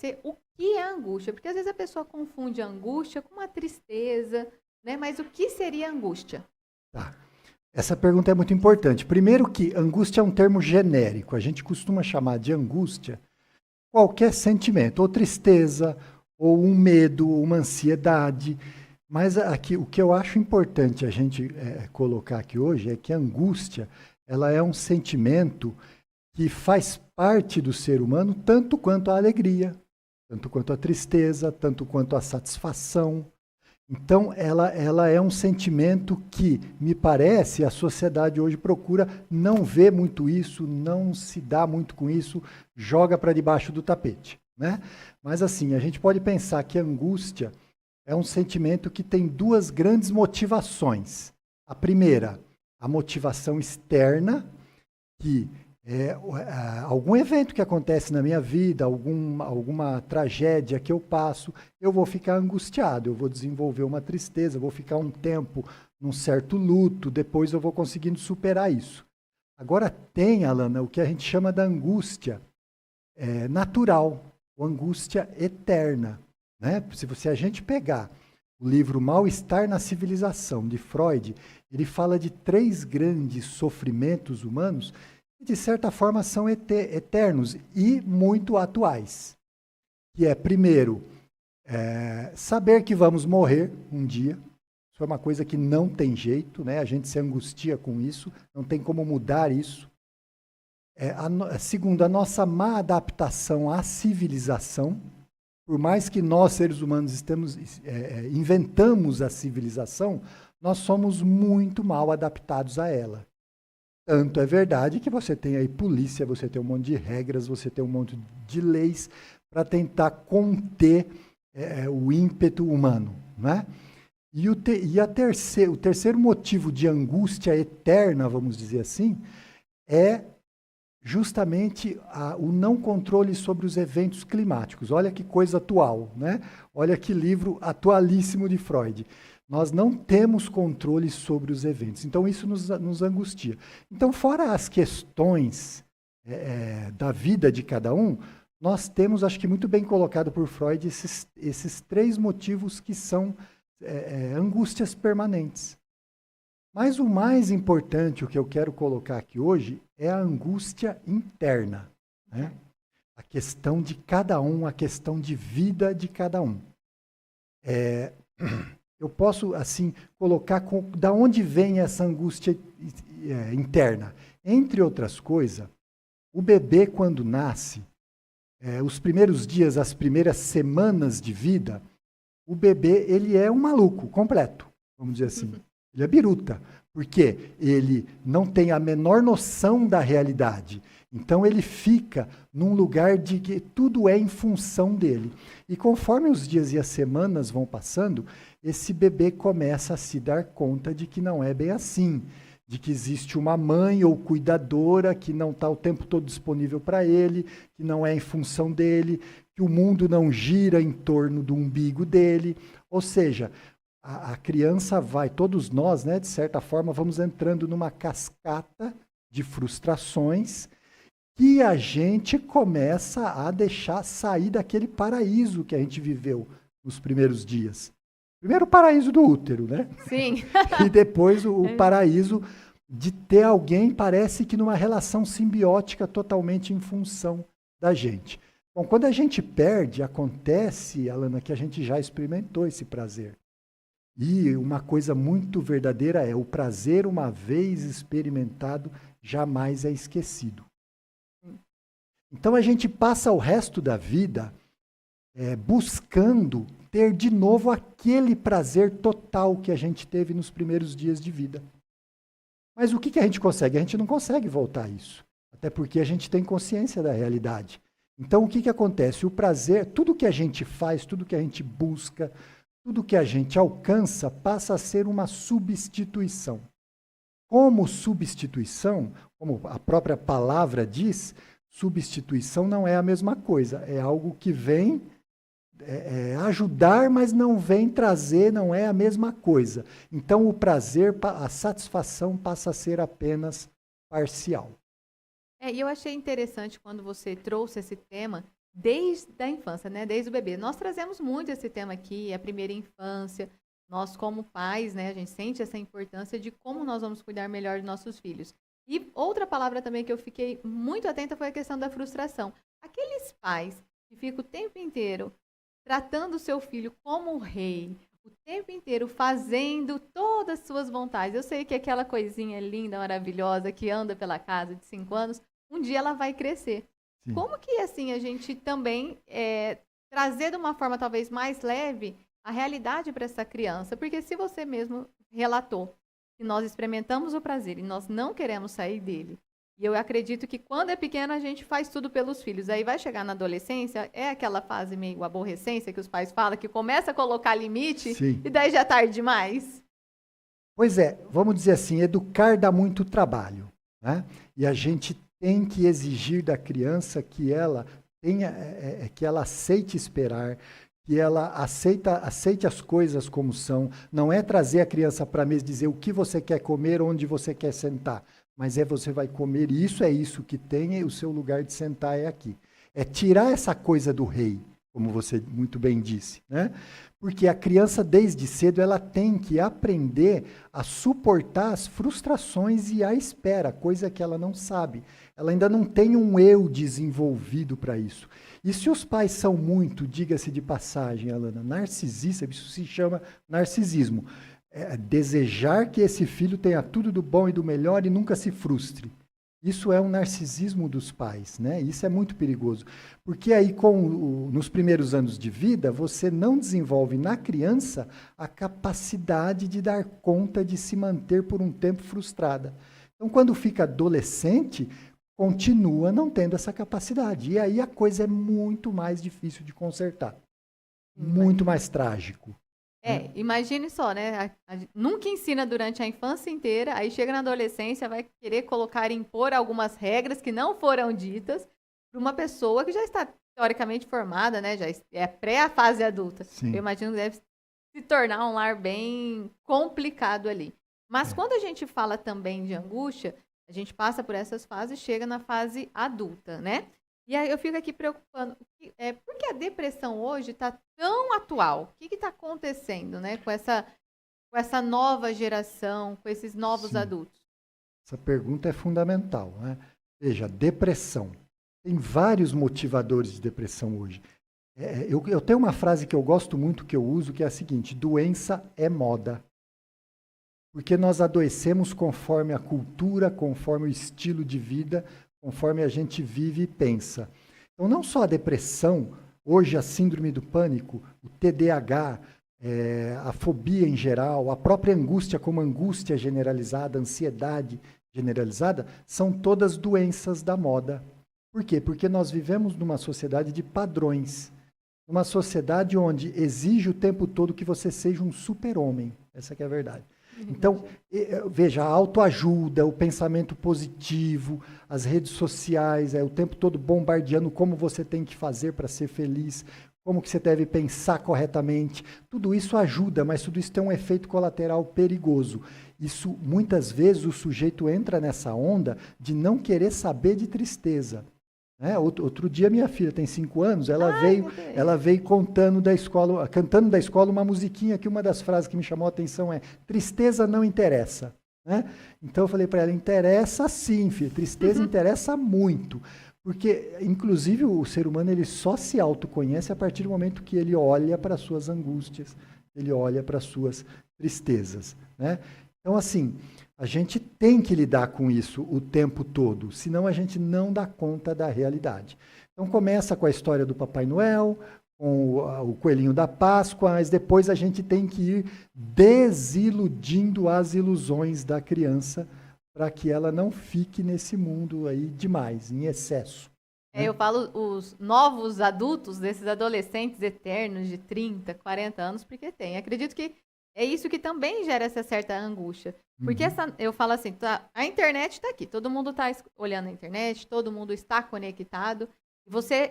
esclarecer o que é angústia, porque às vezes a pessoa confunde a angústia com uma tristeza, né? Mas o que seria angústia? Tá. Essa pergunta é muito importante. Primeiro que angústia é um termo genérico. A gente costuma chamar de angústia qualquer sentimento, ou tristeza, ou um medo, uma ansiedade. Mas aqui, o que eu acho importante a gente colocar aqui hoje é que a angústia, ela é um sentimento que faz parte do ser humano tanto quanto a alegria, tanto quanto a tristeza, tanto quanto a satisfação. Então, ela é um sentimento que, me parece, a sociedade hoje procura não ver muito isso, não se dá muito com isso, joga para debaixo do tapete, né? Mas, assim, a gente pode pensar que a angústia é um sentimento que tem duas grandes motivações. A primeira, a motivação externa, que algum evento que acontece na minha vida, alguma tragédia que eu passo, eu vou ficar angustiado, eu vou desenvolver uma tristeza, eu vou ficar um tempo num certo luto, depois eu vou conseguindo superar isso. Agora tem, Alana, o que a gente chama da angústia natural, ou angústia eterna, né? Se a gente pegar o livro Mal-Estar na Civilização, de Freud, ele fala de 3 grandes sofrimentos humanos que, de certa forma, são eternos e muito atuais. Que é, primeiro, saber que vamos morrer um dia. Isso é uma coisa que não tem jeito, né? A gente se angustia com isso, não tem como mudar isso. Segundo, a nossa má adaptação à civilização. Por mais que nós, seres humanos, inventamos a civilização, nós somos muito mal adaptados a ela. Tanto é verdade que você tem aí polícia, você tem um monte de regras, você tem um monte de leis para tentar conter o ímpeto humano, né? E o terceiro motivo de angústia eterna, vamos dizer assim, é justamente o não controle sobre os eventos climáticos. Olha que coisa atual, né? Olha que livro atualíssimo de Freud. Nós não temos controle sobre os eventos. Então, isso nos angustia. Então, fora as questões da vida de cada um, nós temos, acho que muito bem colocado por Freud, esses 3 motivos que são angústias permanentes. Mas o mais importante, o que eu quero colocar aqui hoje, é a angústia interna, né? A questão de cada um, a questão de vida de cada um. Eu posso, assim, colocar da onde vem essa angústia interna. Entre outras coisas, o bebê, quando nasce, os primeiros dias, as primeiras semanas de vida, o bebê ele é um maluco completo, vamos dizer assim. Ele é biruta, porque ele não tem a menor noção da realidade. Então ele fica num lugar de que tudo é em função dele. E conforme os dias e as semanas vão passando, esse bebê começa a se dar conta de que não é bem assim, de que existe uma mãe ou cuidadora que não está o tempo todo disponível para ele, que não é em função dele, que o mundo não gira em torno do umbigo dele. Ou seja, a criança vai, todos nós, né, de certa forma, vamos entrando numa cascata de frustrações que a gente começa a deixar sair daquele paraíso que a gente viveu nos primeiros dias. Primeiro o paraíso do útero, né? Sim. E depois o paraíso de ter alguém, parece que numa relação simbiótica totalmente em função da gente. Bom, quando a gente perde, acontece, Alana, que a gente já experimentou esse prazer. E uma coisa muito verdadeira é o prazer, uma vez experimentado, jamais é esquecido. Então a gente passa o resto da vida buscando ter de novo aquele prazer total que a gente teve nos primeiros dias de vida. Mas o que a gente consegue? A gente não consegue voltar a isso. Até porque a gente tem consciência da realidade. Então o que acontece? O prazer, tudo que a gente faz, tudo que a gente busca, tudo que a gente alcança passa a ser uma substituição. Como substituição, como a própria palavra diz, substituição não é a mesma coisa. É algo que vem ajudar, mas não vem trazer, não é a mesma coisa. Então o prazer, a satisfação passa a ser apenas parcial. E eu achei interessante quando você trouxe esse tema desde a infância, né? Desde o bebê. Nós trazemos muito esse tema aqui, a primeira infância. Nós, como pais, né, a gente sente essa importância de como nós vamos cuidar melhor dos nossos filhos. E outra palavra também que eu fiquei muito atenta foi a questão da frustração. Aqueles pais que ficam o tempo inteiro tratando o seu filho como um rei, o tempo inteiro fazendo todas as suas vontades. Eu sei que aquela coisinha linda, maravilhosa, que anda pela casa de 5 anos, um dia ela vai crescer. Sim. Como que, assim, a gente também trazer de uma forma talvez mais leve a realidade para essa criança? Porque se você mesmo relatou que nós experimentamos o prazer e nós não queremos sair dele, e eu acredito que quando é pequeno a gente faz tudo pelos filhos. Aí vai chegar na adolescência, é aquela fase meio aborrecência que os pais falam, que começa a colocar limite. Sim. E daí já é tarde demais. Pois é, vamos dizer assim, educar dá muito trabalho, né? E a gente tem que exigir da criança que ela tenha, que ela aceite esperar, que ela aceite as coisas como são. Não é trazer a criança para a mesa e dizer o que você quer comer, onde você quer sentar. Mas você vai comer isso, é isso que tem, e o seu lugar de sentar é aqui. É tirar essa coisa do rei, como você muito bem disse, né? Porque a criança, desde cedo, ela tem que aprender a suportar as frustrações e a espera, coisa que ela não sabe. Ela ainda não tem um eu desenvolvido para isso. E se os pais são muito, diga-se de passagem, Alana, narcisistas, isso se chama narcisismo. Desejar que esse filho tenha tudo do bom e do melhor e nunca se frustre. Isso é um narcisismo dos pais, né? Isso é muito perigoso. Porque aí, nos primeiros anos de vida, você não desenvolve na criança a capacidade de dar conta de se manter por um tempo frustrada. Então, quando fica adolescente, continua não tendo essa capacidade. E aí a coisa é muito mais difícil de consertar. Muito mais trágico. Imagine só, né? Nunca ensina durante a infância inteira, aí chega na adolescência, vai querer colocar, impor algumas regras que não foram ditas para uma pessoa que já está teoricamente formada, né? Já é pré-fase adulta. Sim. Eu imagino que deve se tornar um lar bem complicado ali. Mas quando a gente fala também de angústia, a gente passa por essas fases e chega na fase adulta, né? E aí eu fico aqui preocupando, por que a depressão hoje está tão atual? O que está acontecendo, né, com essa nova geração, com esses novos Sim. adultos? Essa pergunta é fundamental, né? Veja, depressão. Tem vários motivadores de depressão hoje. Eu tenho uma frase que eu gosto muito, que eu uso, que é a seguinte: doença é moda. Porque nós adoecemos conforme a cultura, conforme o estilo de vida, conforme a gente vive e pensa. Então, não só a depressão, hoje a síndrome do pânico, o TDAH, a fobia em geral, a própria angústia como angústia generalizada, ansiedade generalizada, são todas doenças da moda. Por quê? Porque nós vivemos numa sociedade de padrões, uma sociedade onde exige o tempo todo que você seja um super-homem. Essa que é a verdade. Então, veja, a autoajuda, o pensamento positivo, as redes sociais, o tempo todo bombardeando como você tem que fazer para ser feliz, como que você deve pensar corretamente. Tudo isso ajuda, mas tudo isso tem um efeito colateral perigoso. Isso, muitas vezes, o sujeito entra nessa onda de não querer saber de tristeza. Outro dia, minha filha tem 5 anos, ela veio cantando da escola uma musiquinha que uma das frases que me chamou a atenção é: tristeza não interessa. Né? Então eu falei para ela: interessa sim, filha, tristeza interessa muito. Porque, inclusive, o ser humano ele só se autoconhece a partir do momento que ele olha para as suas angústias, ele olha para as suas tristezas. Né? Então, assim, a gente tem que lidar com isso o tempo todo, senão a gente não dá conta da realidade. Então começa com a história do Papai Noel, com o coelhinho da Páscoa, mas depois a gente tem que ir desiludindo as ilusões da criança para que ela não fique nesse mundo aí demais, em excesso. Eu falo os novos adultos, desses adolescentes eternos de 30, 40 anos, porque tem. Acredito que é isso que também gera essa certa angústia. Porque eu falo assim, a internet está aqui, todo mundo está olhando a internet, todo mundo está conectado.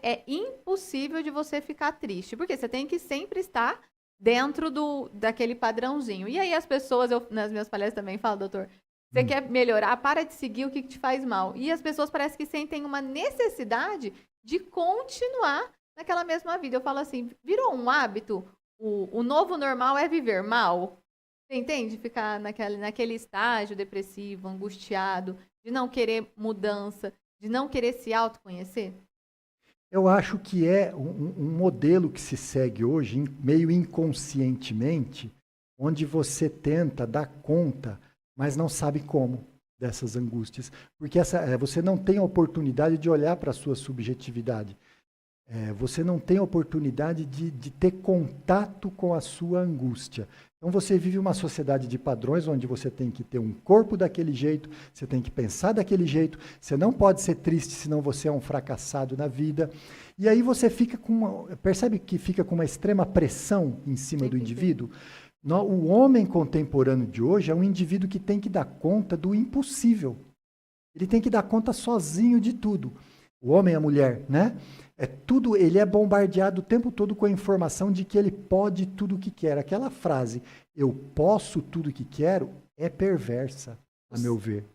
É impossível de você ficar triste, porque você tem que sempre estar dentro daquele padrãozinho. E aí as pessoas, nas minhas palestras também falo, doutor, você quer melhorar, para de seguir o que te faz mal. E as pessoas parecem que sentem uma necessidade de continuar naquela mesma vida. Eu falo assim, virou um hábito, o novo normal é viver mal. Você entende? Ficar naquele estágio depressivo, angustiado, de não querer mudança, de não querer se autoconhecer? Eu acho que é um modelo que se segue hoje, meio inconscientemente, onde você tenta dar conta, mas não sabe como dessas angústias. Porque você não tem a oportunidade de olhar para a sua subjetividade. Você não tem a oportunidade de ter contato com a sua angústia. Então você vive uma sociedade de padrões onde você tem que ter um corpo daquele jeito, você tem que pensar daquele jeito, você não pode ser triste senão você é um fracassado na vida. E aí você fica percebe que fica com uma extrema pressão em cima do indivíduo? O homem contemporâneo de hoje é um indivíduo que tem que dar conta do impossível. Ele tem que dar conta sozinho de tudo. O homem e a mulher, né? Ele é bombardeado o tempo todo com a informação de que ele pode tudo o que quer. Aquela frase, eu posso tudo o que quero, é perversa, a meu ver.